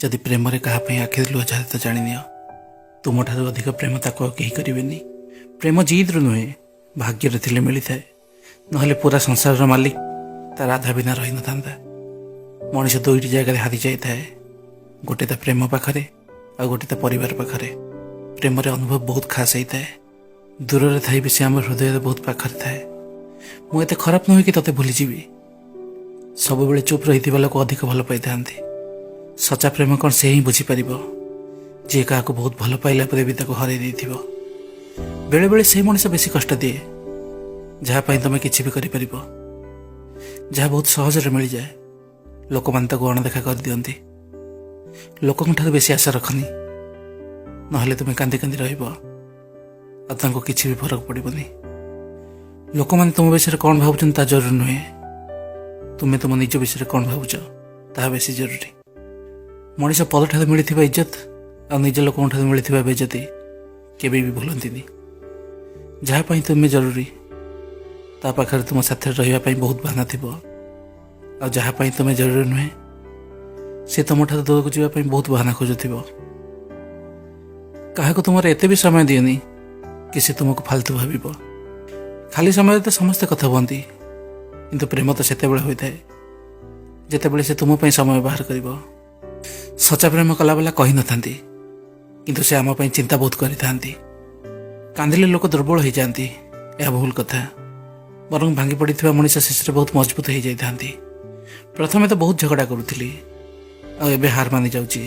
जदि प्रेम क्या आखि लुह झारे तो जानी तुम ठार अधिक प्रेम ताको कहीं करेनि। प्रेम जिद नुहे भाग्य थे मिली थाए ना पूरा संसार मालिक तार आधा बिना रही न था। मनीष दुईट जगह हारी जाए गोटे ता प्रेम पाखरे आ गोटे ता परिवार पाखरे। प्रेम अनुभव बहुत खास होता है दूर रे थी भी से आम हृदय बहुत पाखरे थाए। मुझे खराब नुहे कि तोते भूलीजी सब बेले चुप रही लोक अधिक भल पाई था। सच्चा प्रेम कौन से ही बुझीपर जी क्या बहुत भल पाइला भी हर बेले बेले से मनीष बेसी कष्ट दिए जहाँपाई तुम कि भी कर जहाँ बहुत सहज मिल जाए लोक मैंने अणदेखा कर दिखती। लोक बेसी आशा रखनी ना तुम्हें कांदी कांदी रही किसी भी फरक पड़ोनी। लोक मैंने तुम विषय कौन भावुं ता जरूरी नुहे तुम्हें तुम निज विषय कौन भावुच ता बेसी जरूरी। मनीष पद ठार मिली इज्जत आ निज लोक मिली बेजती केवे भी भूलती। जहाँपाई तुम्हें जरूरी ता पाखरे तुम साथ रही बहुत बहाना थी आ जहाँपाई तुम्हें जरूरी नुहे से तुम ठार दूर को जावाई बहुत बहाना खोजुव। क्या तुम एत भी समय दिएनि कि से तुमको फालतू भाव। खाली समय तो समस्ते कथा कहती किंतु प्रेम तो सेते बेले होता है जिते से तुम समय बाहर कर। सच्चा प्रेम कला बेला कही न था किंतु से आम चिंता बहुत करी। कांदिले लोक दुर्बल हो जाती यह भूल कथा बर भांगी पड़ा मनीष शेष बहुत मजबूत हो जाती। प्रथमे तो बहुत झगड़ा करुली आबे हार मानि जाऊँगी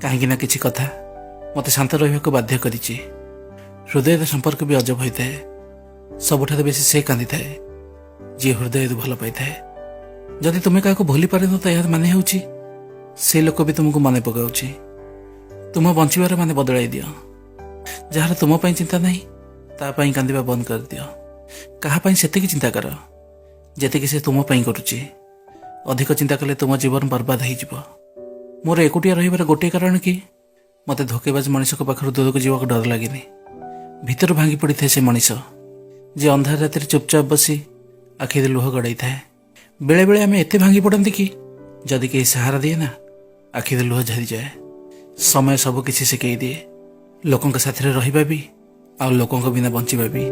कहीं किसी कथा मत शांत रहा बाध्य कर। हृदय संपर्क भी अजब होता है सबुठ बेसी से कांदी थाए जी हृदय भल पाई थाए। जदि तुम्हें क्या भूली पार न तो यह माने होची से लोक भी तुमको मन पकाउची। तुम बंचार मान बदल दि जार तुम चिंता नहीं तापाई कांदा बंद कर दियो। कहापाई से चिंता कर जी से तुम करुच्ची। अधिक चिंता कले तुम जीवन बर्बाद हो। मोर एकुटिया रही गोटे कारण कि मत धोकेबाज मनीष पाखर दूर को जावाक डर लगे। भितर भांगी पड़ी था से मनीष जे अंधार रात चुपचाप बसी आखि लुह गड़ाई थाए। बेले बेले आम एत भांगी पड़ती कि जदि कहीं सहारा दिए ना आखि लुह झरी जाए। समय सब किसी शिखई दिए लोकों साथ रही भी आ लोकों बिना बंचा भी।